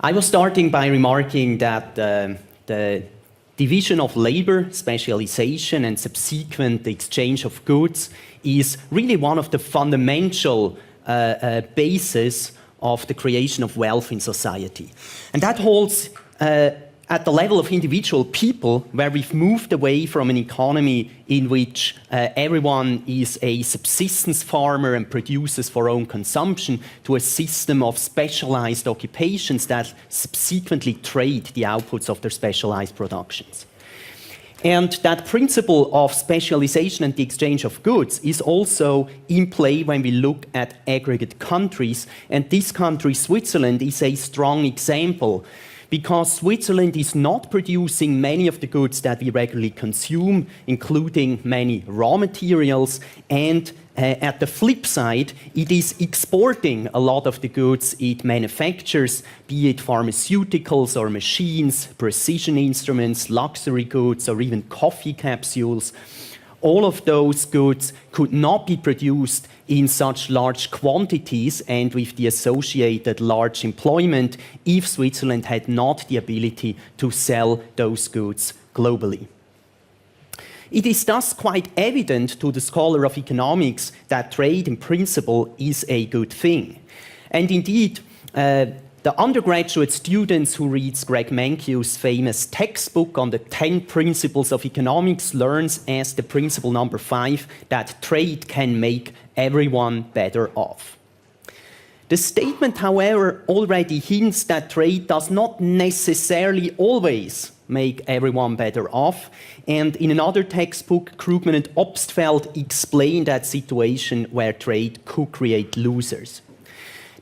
I was starting by remarking that the division of labor, specialization, and subsequent exchange of goods is really one of the fundamental bases of the creation of wealth in society. And that holds at the level of individual people, where we've moved away from an economy in which everyone is a subsistence farmer and produces for own consumption, to a system of specialized occupations that subsequently trade the outputs of their specialized productions. And that principle of specialization and the exchange of goods is also in play when we look at aggregate countries. And this country, Switzerland, is a strong example, because Switzerland is not producing many of the goods that we regularly consume, including many raw materials, and at the flip side, it is exporting a lot of the goods it manufactures, be it pharmaceuticals or machines, precision instruments, luxury goods, or even coffee capsules. All of those goods could not be produced in such large quantities and with the associated large employment if Switzerland had not the ability to sell those goods globally. It is thus quite evident to the scholar of economics that trade in principle is a good thing. And indeed, the undergraduate students who reads Greg Mankiw's famous textbook on the 10 principles of economics learns as the principle number 5 that trade can make everyone better off. The statement, however, already hints that trade does not necessarily always make everyone better off. And in another textbook, Krugman and Obstfeld explain that situation where trade could create losers.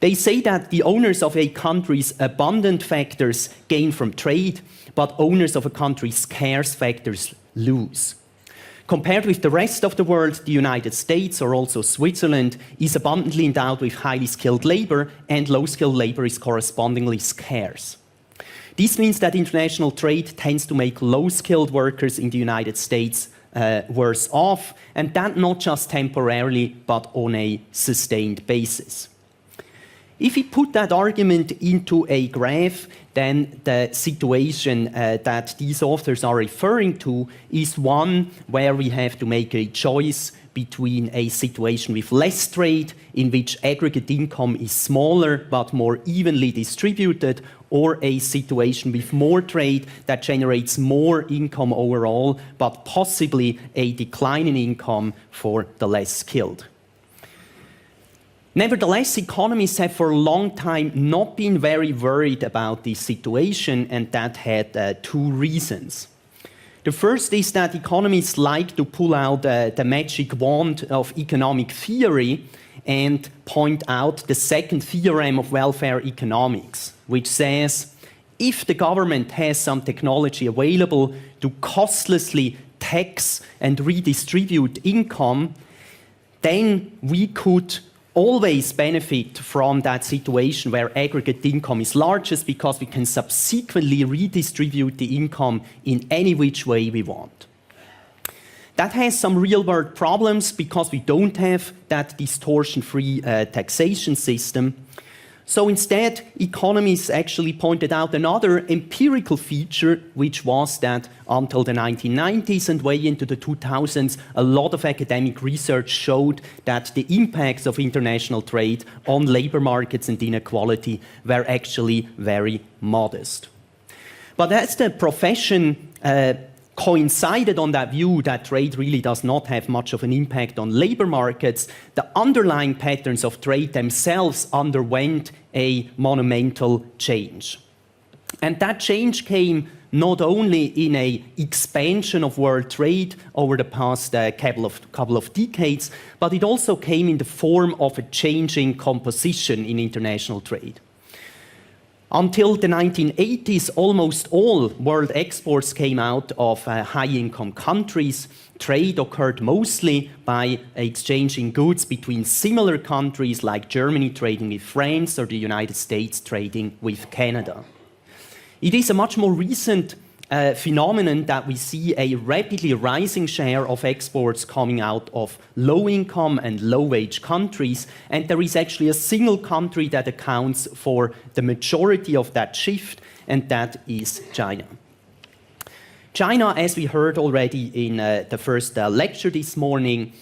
They say that the owners of a country's abundant factors gain from trade, but owners of a country's scarce factors lose. Compared with the rest of the world, the United States, or also Switzerland, is abundantly endowed with highly skilled labor, and low-skilled labor is correspondingly scarce. This means that international trade tends to make low-skilled workers in the United States worse off, and that not just temporarily, but on a sustained basis. If we put that argument into a graph, then the situation that these authors are referring to is one where we have to make a choice between a situation with less trade, in which aggregate income is smaller but more evenly distributed, or a situation with more trade that generates more income overall, but possibly a decline in income for the less skilled. Nevertheless, economists have for a long time not been very worried about this situation, and that had two reasons. The first is that economists like to pull out the magic wand of economic theory and point out the second theorem of welfare economics, which says if the government has some technology available to costlessly tax and redistribute income, then we could always benefit from that situation where aggregate income is largest, because we can subsequently redistribute the income in any which way we want. That has some real-world problems because we don't have that distortion-free taxation system. So instead, economists actually pointed out another empirical feature, which was that until the 1990s and way into the 2000s, a lot of academic research showed that the impacts of international trade on labor markets and inequality were actually very modest. But as the profession coincided on that view that trade really does not have much of an impact on labor markets, the underlying patterns of trade themselves underwent a monumental change. And that change came not only in an expansion of world trade over the past couple of decades, but it also came in the form of a changing composition in international trade. Until the 1980s, almost all world exports came out of high-income countries. Trade occurred mostly by exchanging goods between similar countries, like Germany trading with France or the United States trading with Canada. It is a much more recent phenomenon that we see a rapidly rising share of exports coming out of low-income and low-wage countries, and there is actually a single country that accounts for the majority of that shift, and that is China. China, as we heard already in the first lecture this morning,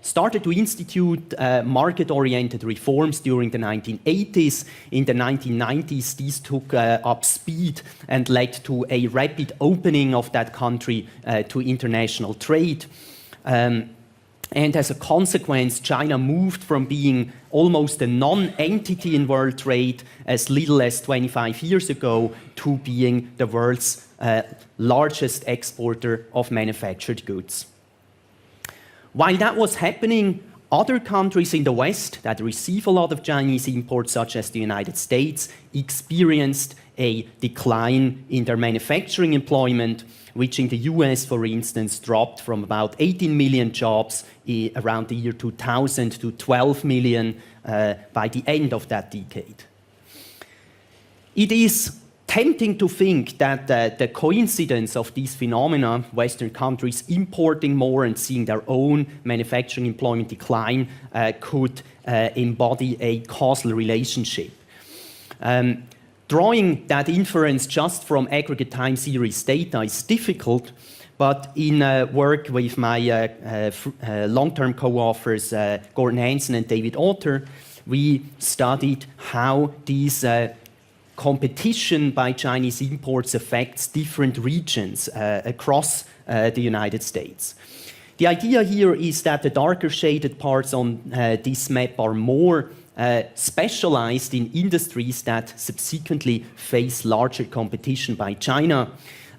started to institute market-oriented reforms during the 1980s. In the 1990s, these took up speed and led to a rapid opening of that country to international trade. And as a consequence, China moved from being almost a non-entity in world trade as little as 25 years ago to being the world's largest exporter of manufactured goods. While that was happening, other countries in the West that receive a lot of Chinese imports, such as the United States, experienced a decline in their manufacturing employment, which in the US, for instance, dropped from about 18 million jobs around the year 2000 to 12 million by the end of that decade. It is tempting to think that the coincidence of these phenomena, Western countries importing more and seeing their own manufacturing employment decline, could embody a causal relationship. Drawing that inference just from aggregate time series data is difficult, but in work with my long-term co-authors, Gordon Hansen and David Otter, we studied how these competition by Chinese imports affects different regions across the United States. The idea here is that the darker shaded parts on this map are more specialized in industries that subsequently face larger competition by China.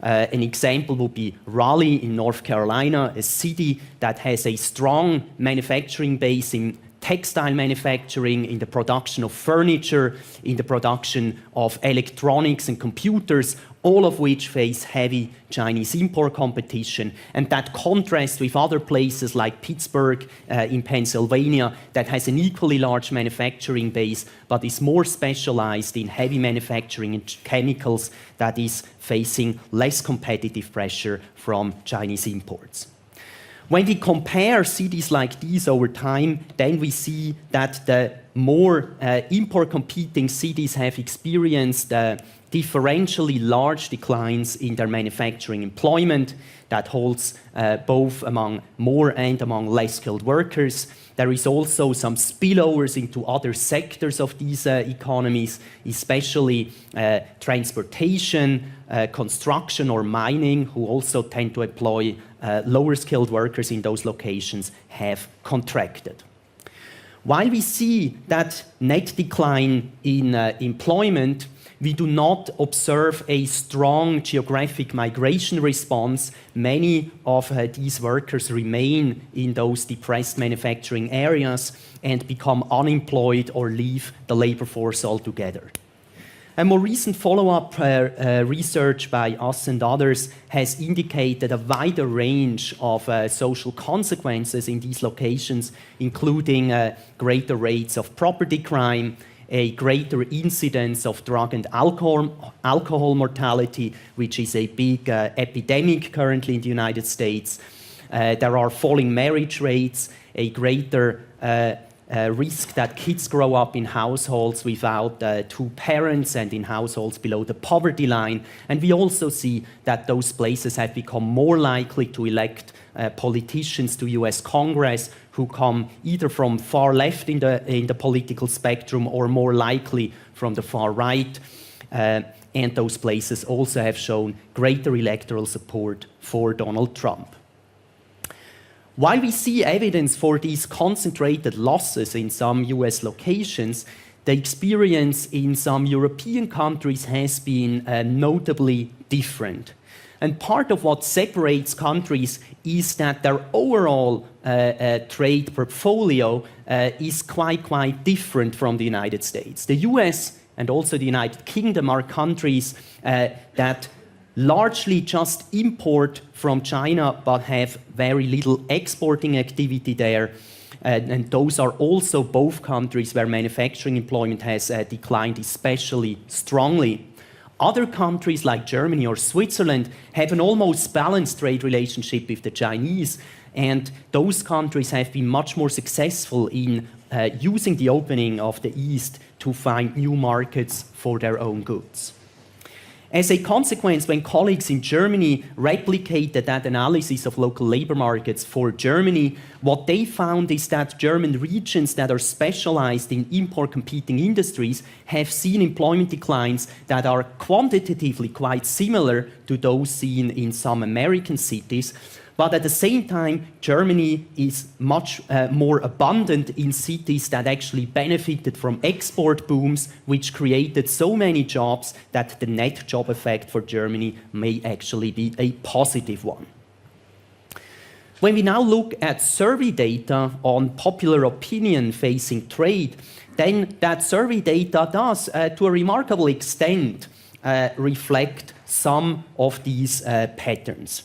An example would be Raleigh in North Carolina, a city that has a strong manufacturing base in textile manufacturing, in the production of furniture, in the production of electronics and computers, all of which face heavy Chinese import competition. And that contrasts with other places like Pittsburgh in Pennsylvania that has an equally large manufacturing base but is more specialized in heavy manufacturing and chemicals that is facing less competitive pressure from Chinese imports. When we compare cities like these over time, then we see that the more import-competing cities have experienced differentially large declines in their manufacturing employment. That holds both among more and among less skilled workers. There is also some spillovers into other sectors of these economies, especially transportation, construction or mining, who also tend to employ lower skilled workers in those locations, have contracted. While we see that net decline in employment, we do not observe a strong geographic migration response. Many of these workers remain in those depressed manufacturing areas and become unemployed or leave the labor force altogether. A more recent follow-up research by us and others has indicated a wider range of social consequences in these locations, including greater rates of property crime, a greater incidence of drug and alcohol mortality, which is a big epidemic currently in the United States. There are falling marriage rates, a greater risk that kids grow up in households without two parents and in households below the poverty line. And we also see that those places have become more likely to elect politicians to US Congress who come either from far left in the political spectrum or more likely from the far right. And those places also have shown greater electoral support for Donald Trump. While we see evidence for these concentrated losses in some US locations, the experience in some European countries has been notably different. And part of what separates countries is that their overall trade portfolio is quite different from the United States. The US and also the United Kingdom are countries that largely just import from China but have very little exporting activity there. And those are also both countries where manufacturing employment has declined especially strongly. Other countries like Germany or Switzerland have an almost balanced trade relationship with the Chinese, and those countries have been much more successful in using the opening of the East to find new markets for their own goods. As a consequence, when colleagues in Germany replicated that analysis of local labor markets for Germany, what they found is that German regions that are specialized in import-competing industries have seen employment declines that are quantitatively quite similar to those seen in some American cities. But at the same time, Germany is much more abundant in cities that actually benefited from export booms, which created so many jobs that the net job effect for Germany may actually be a positive one. When we now look at survey data on popular opinion facing trade, then that survey data does, to a remarkable extent, reflect some of these patterns.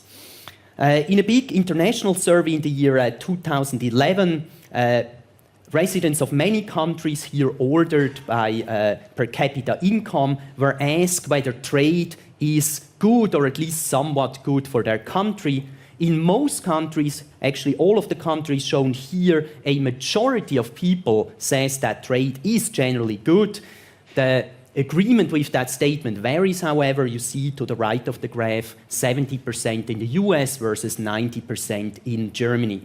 In a big international survey in the year 2011, residents of many countries here ordered by per capita income were asked whether trade is good or at least somewhat good for their country. In most countries, actually all of the countries shown here, a majority of people says that trade is generally good. The agreement with that statement varies, however. You see to the right of the graph, 70% in the US versus 90% in Germany,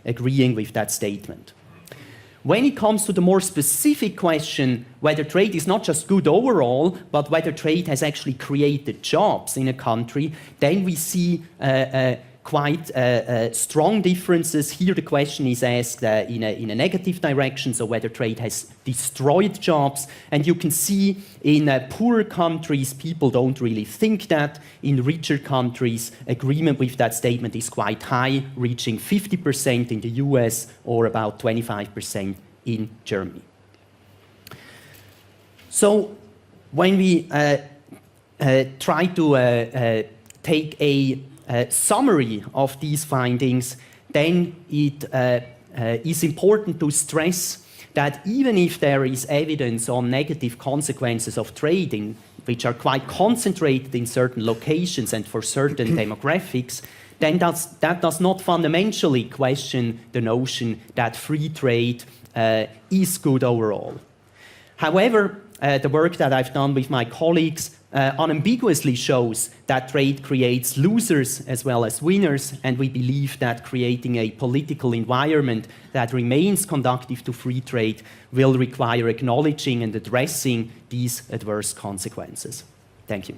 agreeing with that statement. When it comes to the more specific question, whether trade is not just good overall, but whether trade has actually created jobs in a country, then we see quite strong differences. Here the question is asked in a negative direction, so whether trade has destroyed jobs. And you can see in poorer countries, people don't really think that. In richer countries, agreement with that statement is quite high, reaching 50% in the US or about 25% in Germany. So when we try to take a summary of these findings, then it is important to stress that even if there is evidence on negative consequences of trading, which are quite concentrated in certain locations and for certain demographics, then that does not fundamentally question the notion that free trade is good overall. However, the work that I've done with my colleagues unambiguously shows that trade creates losers as well as winners, and we believe that creating a political environment that remains conducive to free trade will require acknowledging and addressing these adverse consequences. Thank you.